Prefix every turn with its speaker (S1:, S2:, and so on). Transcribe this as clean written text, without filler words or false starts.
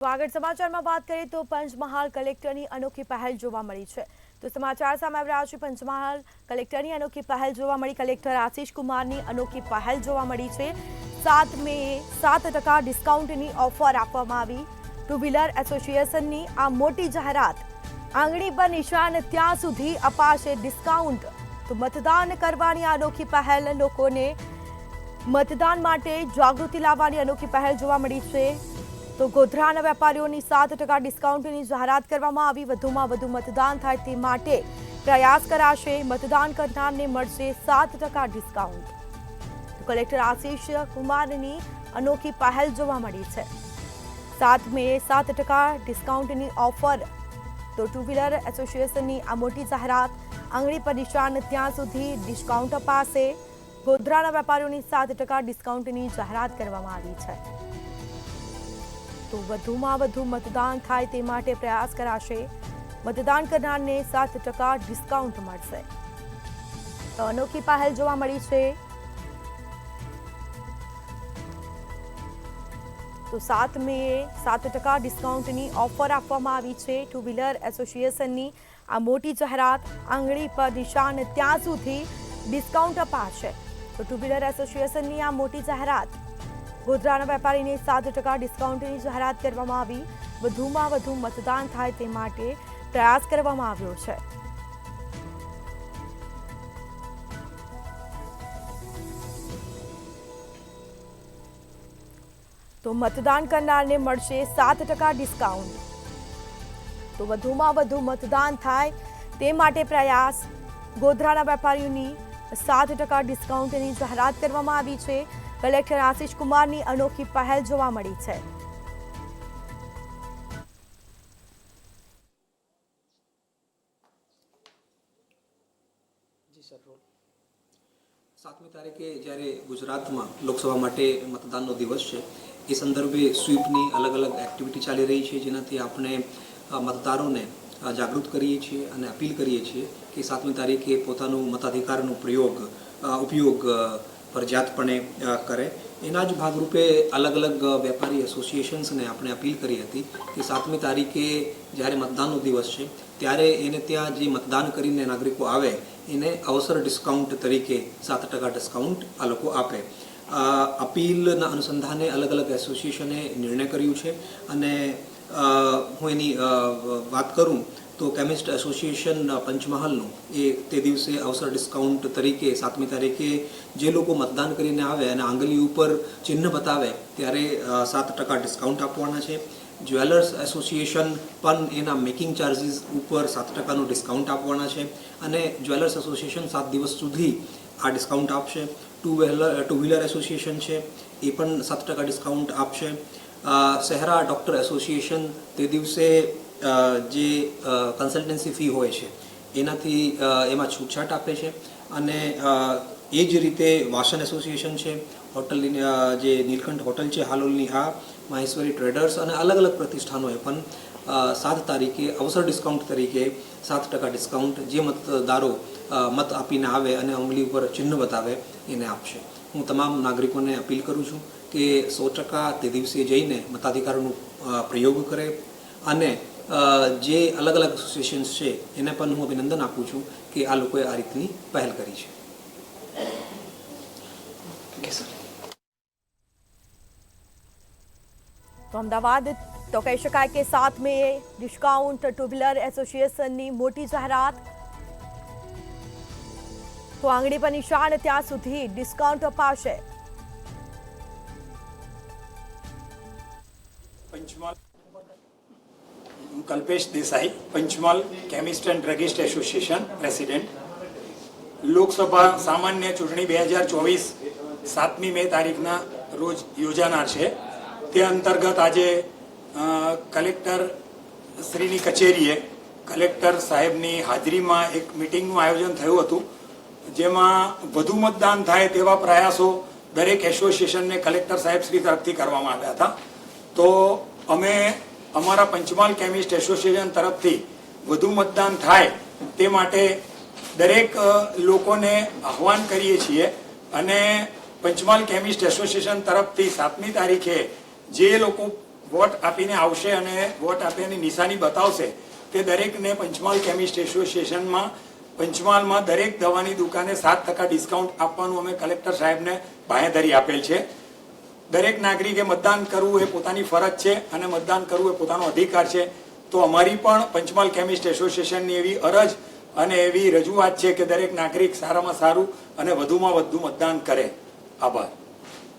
S1: તો આગળ સમાચારમાં વાત કરીએ તો પંચમહાલ કલેક્ટરની અનોખી પહેલ જોવા મળી છે। તો સમાચાર સામે આવી રહ્યા છે। પંચમહાલ કલેક્ટરની અનોખી પહેલ જોવા મળી। કલેક્ટર આશીષ કુમારની અનોખી પહેલ જોવા મળી છે। 7 મેએ 7% ડિસ્કાઉન્ટની ઓફર આપવામાં આવી। ટુ વ્હીલર એસોસિએશનની આ મોટી જાહેરાત। આંગળી પર નિશાન ત્યાં સુધી અપાશે ડિસ્કાઉન્ટ। તો મતદાન કરવાની આ અનોખી પહેલ લોકોને મતદાન માટે જાગૃતિ લાવવાની અનોખી પહેલ જોવા મળી છે। તો ગોધરાના વેપારીઓની 7% ડિસ્કાઉન્ટની જાહેરાત કરવામાં આવી। વધુમાં વધુ મતદાન થાય તે માટે પ્રયાસ કરાશે। મતદાન કરનારને મળશે 7% ડિસ્કાઉન્ટ। તો કલેક્ટર આશીષ કુમારની અનોખી પહેલ જોવા મળી છે। 7 મેએ 7% ડિસ્કાઉન્ટની ઓફર। તો ટુ વ્હીલર એસોસિએશનની આ મોટી જાહેરાત। આંગળી પર નિશાન ત્યાં સુધી ડિસ્કાઉન્ટ અપાશે। ગોધરાના વેપારીઓની 7% ડિસ્કાઉન્ટની જાહેરાત કરવામાં આવી છે। તો વધુમાં વધુ મતદાન થાય તે માટે પ્રયાસ કરાશે। મતદાન કરનારને 7% ડિસ્કાઉન્ટ મળશે। તો અનોખી પહેલ જોવા મળી છે। તો 7 મેએ 7% ડિસ્કાઉન્ટની ઓફર આપવામાં આવી છે। ટુ વ્હીલર એસોસિએશનની આ મોટી જાહેરાત। આંગળી પર નિશાન ત્યાં સુધી ડિસ્કાઉન્ટ અપાશે। તો ટુ વ્હીલર એસોસિએશનની આ મોટી જાહેરાત। ગોધરાના વેપારીને 7% ડિસ્કાઉન્ટની જાહેરાત કરવામાં આવી। વધુમાં વધુ મતદાન થાય તે માટે પ્રયાસ કરવામાં આવ્યો છે। તો મતદાન કરનારને મળશે 7% ડિસ્કાઉન્ટ। તો વધુમાં વધુ મતદાન થાય તે માટે પ્રયાસ। ગોધરાના વેપારીઓની 7% ડિસ્કાઉન્ટની જાહેરાત કરવામાં આવી છે। કલેક્ટર આશીષ કુમારની અનોખી પહેલ જોવા મળી છે।
S2: જી સર, 7મી તારીખે જ્યારે ગુજરાતમાં લોકસભા માટે મતદાનનો દિવસ છે એ સંદર્ભે સ્વીપની અલગ અલગ એક્ટિવિટી ચાલી રહી છે, જેનાથી આપણે મતદારોને જાગૃત કરીએ છીએ અને અપીલ કરીએ છીએ કે 7મી તારીખે પોતાનું મતાધિકારનો ઉપયોગ ફરજિયાતપણે કરે। એના જ ભાગરૂપે અલગ અલગ વેપારી એસોસિએશન્સને આપણે અપીલ કરી હતી કે 7મી તારીખે જ્યારે મતદાનનો દિવસ છે ત્યારે એને ત્યાં જે મતદાન કરીને નાગરિકો આવે એને અવસર ડિસ્કાઉન્ટ તરીકે 7% ડિસ્કાઉન્ટ આ લોકો આપે। અપીલના અનુસંધાને અલગ અલગ એસોસિએશને નિર્ણય કર્યું છે અને હું એની વાત કરું તો કેમિસ્ટ એસોસિએશન પંચમહાલનું એ તે દિવસે અવસર ડિસ્કાઉન્ટ તરીકે 7મી તારીખે જે લોકો મતદાન કરીને આવે અને આંગળી ઉપર ચિહ્ન બતાવે ત્યારે 7% ડિસ્કાઉન્ટ આપવાના છે। જ્વેલર્સ એસોસિએશન પણ એના મેકિંગ ચાર્જીસ ઉપર 7%નું ડિસ્કાઉન્ટ આપવાના છે અને જ્વેલર્સ એસોસિએશન 7 દિવસ સુધી આ ડિસ્કાઉન્ટ આપશે। ટુ વ્હીલર એસોસિએશન છે એ પણ 7% ડિસ્કાઉન્ટ આપશે। શહેરા ડૉક્ટર એસોસિએશન તે દિવસે જે કન્સલ્ટન્સી ફી હોય છે એનાથી એમાં છૂટછાટ આપે છે અને એ જ રીતે વાસન એસોસિએશન છે, હોટલ જે નીલકંઠ હોટલ છે હાલોલની, આ માહેશ્વરી ટ્રેડર્સ અને અલગ અલગ પ્રતિષ્ઠાનોએ પણ 7 તારીખે અવસર ડિસ્કાઉન્ટ તરીકે 7% ડિસ્કાઉન્ટ જે મતદારો મત આપીને આવે અને ઉંગલી ઉપર ચિહ્ન બતાવે એને આપશે। હું તમામ નાગરિકોને અપીલ કરું છું કે 100% તે દિવસે જઈને મતાધિકારનો પ્રયોગ કરે અને જે અલગ અલગ એસોસિએશન્સ છે એને પણ હું અભિનંદન આપું છું કે આ લોકોએ આ રીતની પહેલ કરી છે।
S1: તો અમદાવાદ તો કહી શકાય કે 7 મેએ ડિસ્કાઉન્ટ। ટુ વ્હીલર એસોસિએશનની મોટી જાહેરાત। તો આંગળી પર નિશાન ત્યાં સુધી ડિસ્કાઉન્ટ અપાશે।
S3: Panchmahal, Kalpesh Desai, Panchmahal chemist and druggist association president. Lok Sabha સામાન્ય ચૂંટણી 2024 7મી મે તારીખના રોજ યોજાનાર છે। તે અંતર્ગત આજે કલેક્ટર શ્રીની કચેરીએ કલેક્ટર સાહેબની હાજરીમાં એક મિટિંગનું આયોજન થયું હતું, જેમાં વધુ મતદાન થાય તેવા પ્રયાસો દરેક એસોસિએશનને કલેક્ટર સાહેબ શ્રી તરફથી કરવામાં આવ્યા હતા। તો અમે અમારા પંચમહાલ કેમિસ્ટ એસોસિએશન તરફથી વધુ મતદાન થાય તે માટે દરેક લોકોને આહ્વાન કરીએ છીએ અને પંચમહાલ કેમિસ્ટ એસોસિએશન તરફથી 7મી તારીખે જે લોકો વોટ આપીને આવશે અને વોટ આપીને નિશાની બતાવશે તે દરેકને પંચમહાલ કેમિસ્ટ એસોસિએશનમાં પંચમહાલમાં દરેક દવાની દુકાને 7% ડિસ્કાઉન્ટ આપવાનું અમે કલેક્ટર સાહેબને બાંહેધરી આપેલ છે. દરેક નાગરિકે મતદાન કરવું એ પોતાની ફરજ છે અને મતદાન કરવું એ પોતાનો અધિકાર છે. તો અમારી પણ પંચમહાલ કેમિસ્ટ એસોસિએશનની એવી અરજ અને એવી રજૂઆત છે કે દરેક નાગરિક સારામાં સારું અને વધુમાં વધુ મતદાન કરે. આભાર.